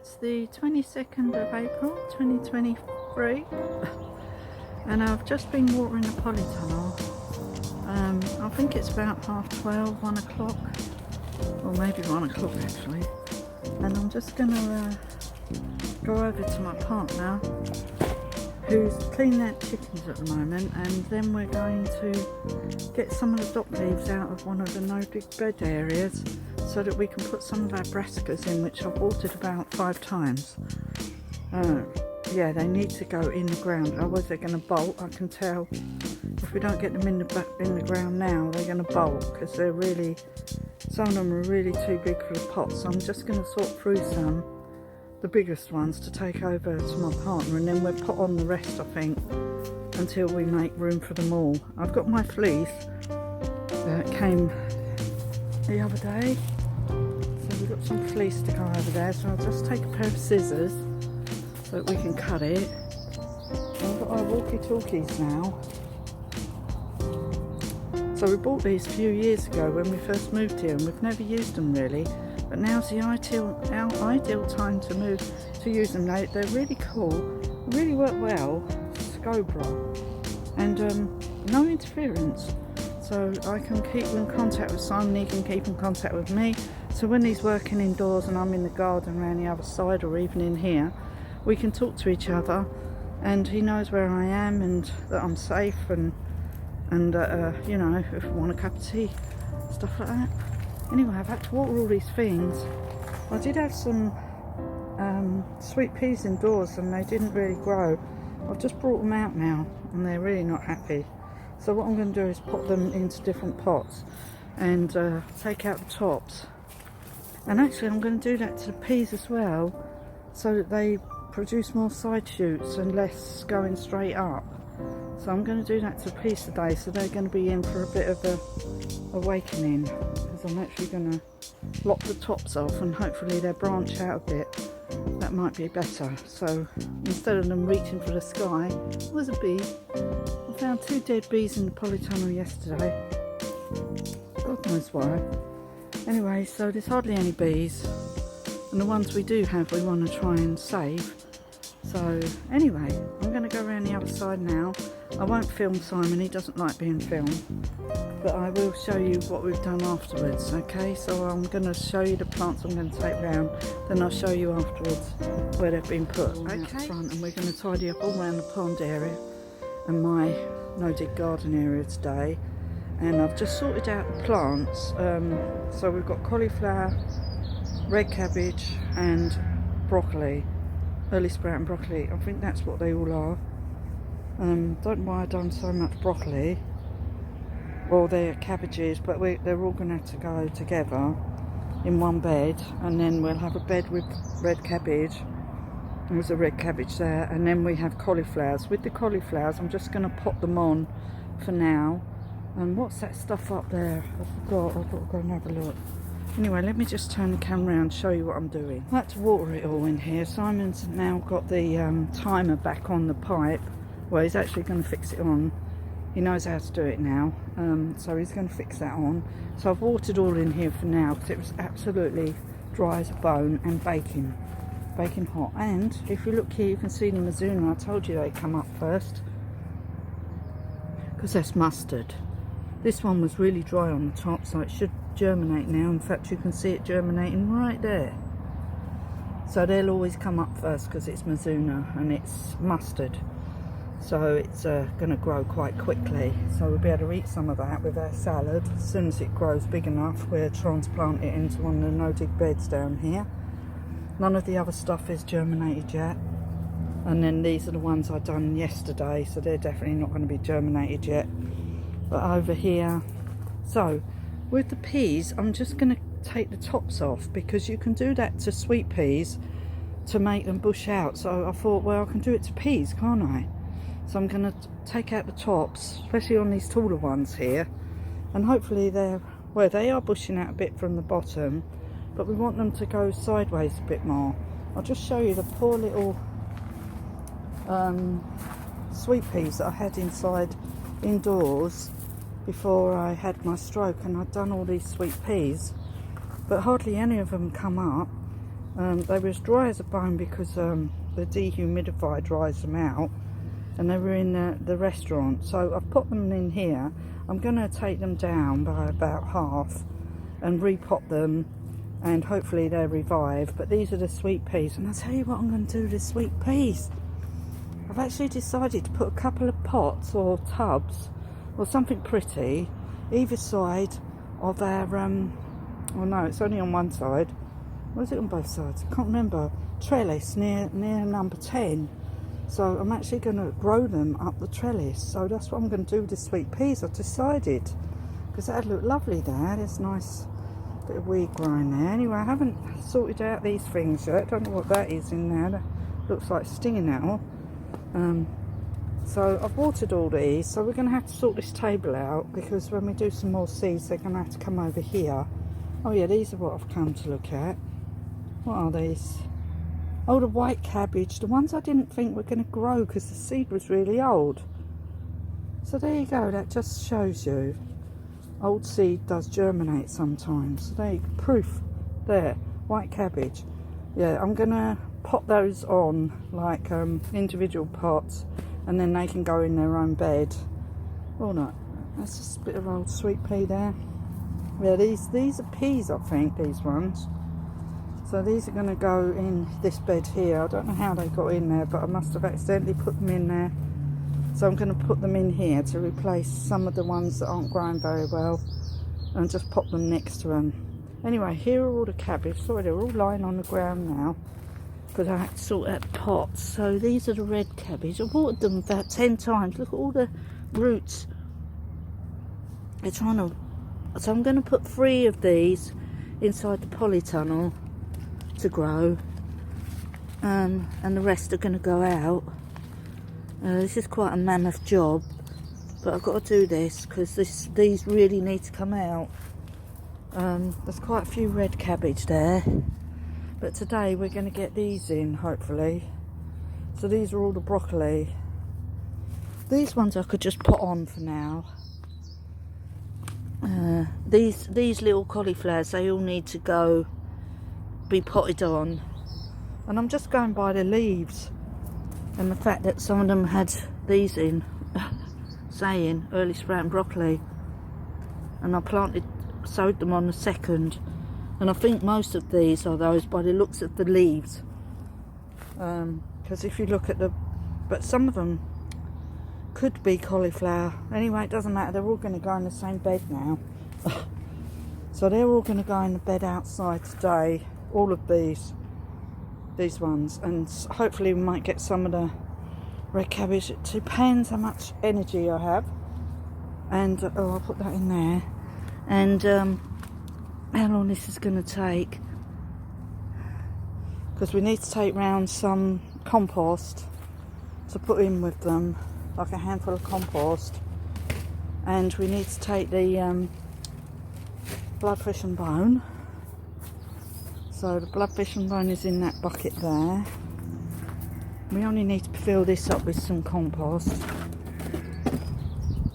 It's the 22nd of April 2023 and I've just been watering the polytunnel. I think it's about 12:30, 1 o'clock, or maybe 1 o'clock actually, and I'm just going to go over to my partner who's cleaning out chickens at the moment, and then we're going to get some of the dock leaves out of one of the no dig bed areas so that we can put some of our brassicas in, which I've watered about 5 times. Yeah, they need to go in the ground, otherwise they're going to bolt. I can tell if we don't get them in the ground now, they're going to bolt, because they're really, some of them are really too big for the pot. So I'm just going to sort through some, the biggest ones, to take over to my partner, and then we'll put on the rest, I think, until we make room for them all. I've got my fleece that came the other day, so we've got some fleece to go over there, so I'll just take a pair of scissors so that we can cut it. I've got our walkie-talkies now. So we bought these a few years ago when we first moved here, and we've never used them really, but now's the ideal time to use them. They're really cool, really work well, Scobra, and no interference. So I can keep in contact with Simon, he can keep in contact with me. So when he's working indoors and I'm in the garden around the other side, or even in here, we can talk to each other, and he knows where I am and that I'm safe, and you know, if I want a cup of tea, stuff like that. Anyway, I've had to water all these things. I did have some sweet peas indoors and they didn't really grow. I've just brought them out now and they're really not happy. So what I'm going to do is put them into different pots and take out the tops. And actually I'm going to do that to the peas as well, so that they produce more side shoots and less going straight up. So I'm going to do that to the peas today, so they're going to be in for a bit of a awakening, because I'm actually going to lop the tops off and hopefully they'll branch out a bit. That might be better. So instead of them reaching for the sky, there's a bee. I found 2 dead bees in the polytunnel yesterday. God knows why. Anyway, so there's hardly any bees, and the ones we do have we want to try and save. So anyway, I'm going to go around the other side now. I won't film Simon, he doesn't like being filmed, but I will show you what we've done afterwards, okay? So I'm going to show you the plants I'm going to take round, then I'll show you afterwards where they've been put. Okay. Front, and we're going to tidy up all around the pond area and my no-dig garden area today. And I've just sorted out the plants. So we've got cauliflower, red cabbage and broccoli, early sprouting broccoli. I think that's what they all are. Don't know why I've done so much broccoli. Well, they're cabbages, but they're all going to have to go together in one bed, and then we'll have a bed with red cabbage. There's a red cabbage there, and then we have cauliflowers. With the cauliflowers, I'm just going to pop them on for now. And what's that stuff up there? I forgot. I've got to go and have a look. Anyway, let me just turn the camera around and show you what I'm doing. I had to water it all in here. Simon's now got the timer back on the pipe. Well, he's actually going to fix it on. He knows how to do it now, so he's going to fix that on. So I've watered all in here for now, because it was absolutely dry as a bone and baking hot. And if you look here, you can see the Mizuna. I told you they come up first, because that's mustard. This one was really dry on the top, so it should germinate now. In fact, you can see it germinating right there. So they'll always come up first because it's Mizuna and it's mustard. So it's going to grow quite quickly. So we'll be able to eat some of that with our salad. As soon as it grows big enough, we'll transplant it into one of the no-dig beds down here. None of the other stuff is germinated yet. And then these are the ones I done yesterday, so they're definitely not going to be germinated yet. But over here, so with the peas, I'm just going to take the tops off, because you can do that to sweet peas to make them bush out. So I thought, well, I can do it to peas, can't I? So I'm going to take out the tops, especially on these taller ones here, and hopefully they are bushing out a bit from the bottom, but we want them to go sideways a bit more. I'll just show you the poor little sweet peas that I had indoors before I had my stroke, and I'd done all these sweet peas, but hardly any of them come up. They were as dry as a bone because the dehumidifier dries them out, and they were in the restaurant. So I've put them in here. I'm going to take them down by about half and repot them, and hopefully they'll revive. But these are the sweet peas, and I'll tell you what I'm going to do with the sweet peas. I've actually decided to put a couple of pots or tubs or something pretty either side of our oh no, it's only on one side. What is it on both sides? I can't remember. Trellis near number 10. So I'm actually going to grow them up the trellis. So that's what I'm going to do with the sweet peas. I've decided, because that'd look lovely there. There's nice bit of weed growing there. Anyway, I haven't sorted out these things yet. Don't know what that is in there. That looks like stinging nettle. So I've watered all these. So we're going to have to sort this table out, because when we do some more seeds, they're going to have to come over here. Oh yeah, these are what I've come to look at. What are these? Oh, the white cabbage. The ones I didn't think were going to grow because the seed was really old. So there you go. That just shows you old seed does germinate sometimes. So there you go. Proof there. White cabbage. Yeah, I'm going to pot those on like individual pots, and then they can go in their own bed. Oh no, that's just a bit of old sweet pea there. Yeah, these are peas, I think, these ones. So these are going to go in this bed here. I don't know how they got in there, but I must have accidentally put them in there. So I'm going to put them in here to replace some of the ones that aren't growing very well, and just pop them next to them. Anyway, here are all the cabbage. Sorry, they're all lying on the ground now because I had to sort out the pots. So these are the red cabbage. I've watered them about 10 times. Look at all the roots. They're trying to... So I'm going to put 3 of these inside the polytunnel to grow, and the rest are going to go out. This is quite a mammoth job, but I've got to do this because these really need to come out. There's quite a few red cabbage there, but today we're going to get these in, hopefully. So these are all the broccoli. These ones I could just put on for now. These little cauliflowers, they all need to be potted on, and I'm just going by the leaves and the fact that some of them had these in saying early sprouting broccoli, and I sowed them on the 2nd, and I think most of these are those by the looks of the leaves, because if you look at but some of them could be cauliflower. Anyway, it doesn't matter, they're all going to go in the same bed now. So they're all going to go in the bed outside today, all of these ones, and hopefully we might get some of the red cabbage. It depends how much energy I have, and I'll put that in there, and how long this is going to take, because we need to take round some compost to put in with them, like a handful of compost, and we need to take the bloodfish and bone. So the bloodfish and bone is in that bucket there. We only need to fill this up with some compost,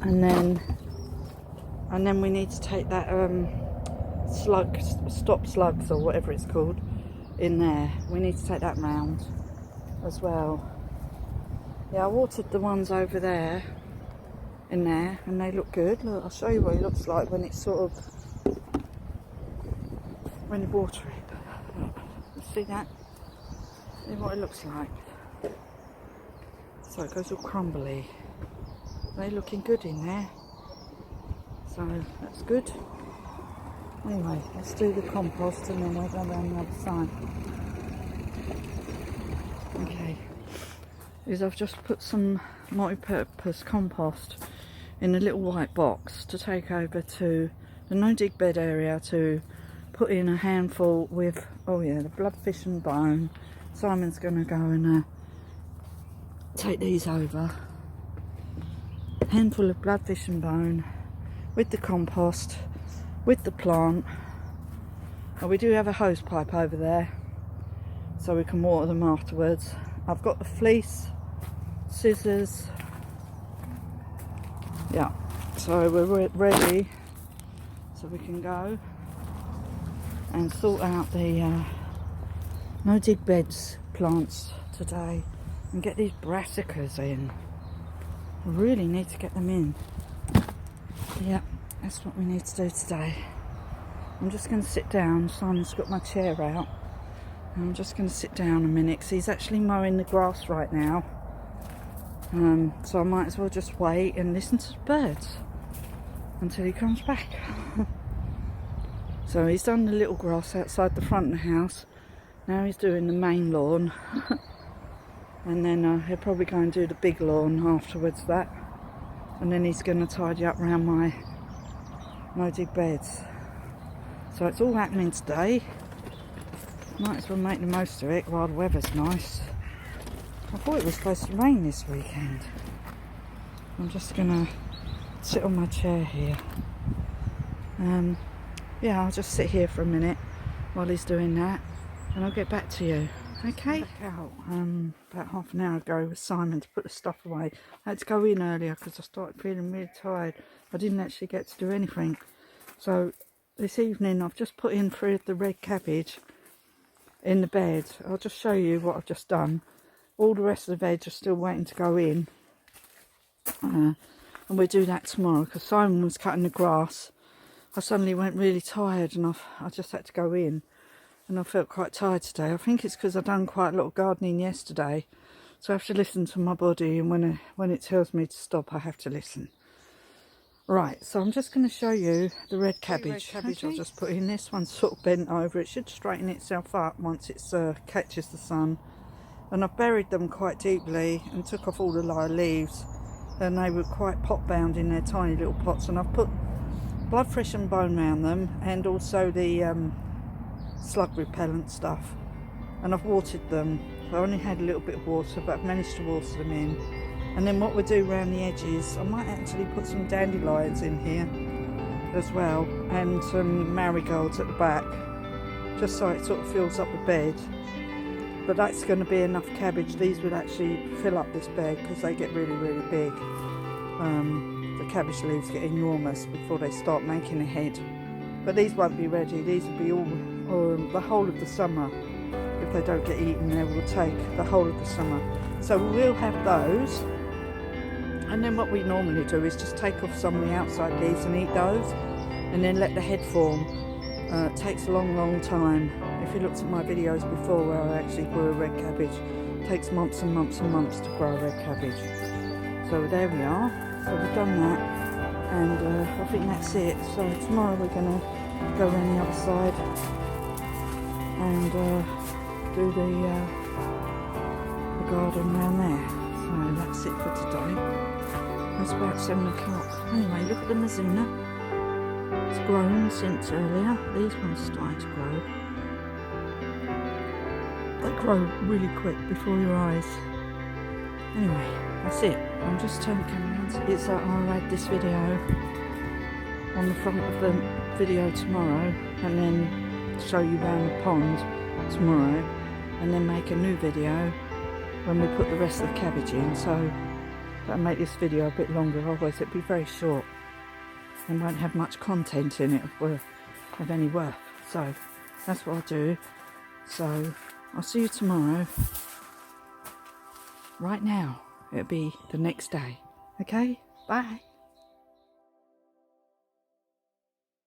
and then we need to take that stop slugs or whatever it's called in there. We need to take that round as well. Yeah, I watered the ones over there in there, and they look good. Look, I'll show you what it looks like when it's sort of when you water it. See that? See what it looks like. So it goes all crumbly. They're looking good in there. So that's good. Anyway, let's do the compost and then we'll go around the other side. Okay. I've just put some multi-purpose compost in a little white box to take over to the no dig bed area to put in a handful with, oh yeah, the bloodfish and bone. Simon's going to go and take these over. Handful of bloodfish and bone with the compost, with the plant. And we do have a hose pipe over there, so we can water them afterwards. I've got the fleece, scissors. Yeah, so we're ready, so we can go and sort out the no dig beds plants today and get these brassicas in. I really need to get them in. Yeah, that's what we need to do today. I'm just going to sit down. Simon's got my chair out. And I'm just going to sit down a minute because he's actually mowing the grass right now. So I might as well just wait and listen to the birds until he comes back. So he's done the little grass outside the front of the house. Now he's doing the main lawn. And then he'll probably go and do the big lawn afterwards that. And then he's going to tidy up around my no dig beds. So it's all happening today. Might as well make the most of it while the weather's nice. I thought it was supposed to rain this weekend. I'm just going to sit on my chair here. Yeah, I'll just sit here for a minute while he's doing that. And I'll get back to you. Okay? Back out about half an hour ago with Simon to put the stuff away. I had to go in earlier because I started feeling really tired. I didn't actually get to do anything. So this evening I've just put in 3 of the red cabbage in the bed. I'll just show you what I've just done. All the rest of the veg are still waiting to go in. And we'll do that tomorrow because Simon was cutting the grass. I suddenly went really tired and I just had to go in. And I felt quite tired today. I think it's because I've done quite a lot of gardening yesterday. So I have to listen to my body, and when it tells me to stop, I have to listen. Right, so I'm just going to show you the red cabbage. Okay. I'll just put in. This one's sort of bent over. It should straighten itself up once it catches the sun. And I've buried them quite deeply and took off all the lower leaves. And they were quite pot bound in their tiny little pots. And I've put blood fresh and bone around them, and also the slug repellent stuff. And I've watered them. I only had a little bit of water, but I've managed to water them in. And then what we'll do around the edges, I might actually put some dandelions in here as well, and some marigolds at the back, just so it sort of fills up the bed. But that's going to be enough cabbage. These would actually fill up this bed because they get really, really big. The cabbage leaves get enormous before they start making a head. But these won't be ready. These will be all the whole of the summer. If they don't get eaten, they will take the whole of the summer. So we'll have those. And then what we normally do is just take off some of the outside leaves and eat those, and then let the head form. It takes a long, long time. If you looked at my videos before where I actually grew a red cabbage, it takes months and months and months to grow a red cabbage. So there we are. So we've done that, and I think that's it. So tomorrow we're going to go around the other side and do the garden around there. So that's it for today. It's about 7 o'clock. Anyway, look at the Mizuna. It's grown since earlier. These ones started to grow. They grow really quick before your eyes. Anyway, that's it. I'm just turning the camera around. It's I'll add this video on the front of the video tomorrow, and then show you around the pond tomorrow, and then make a new video when we put the rest of the cabbage in. So that'll make this video a bit longer, otherwise it'll be very short and won't have much content in it of any worth. So that's what I'll do. So I'll see you tomorrow. Right now it'll be the next day. Okay, bye.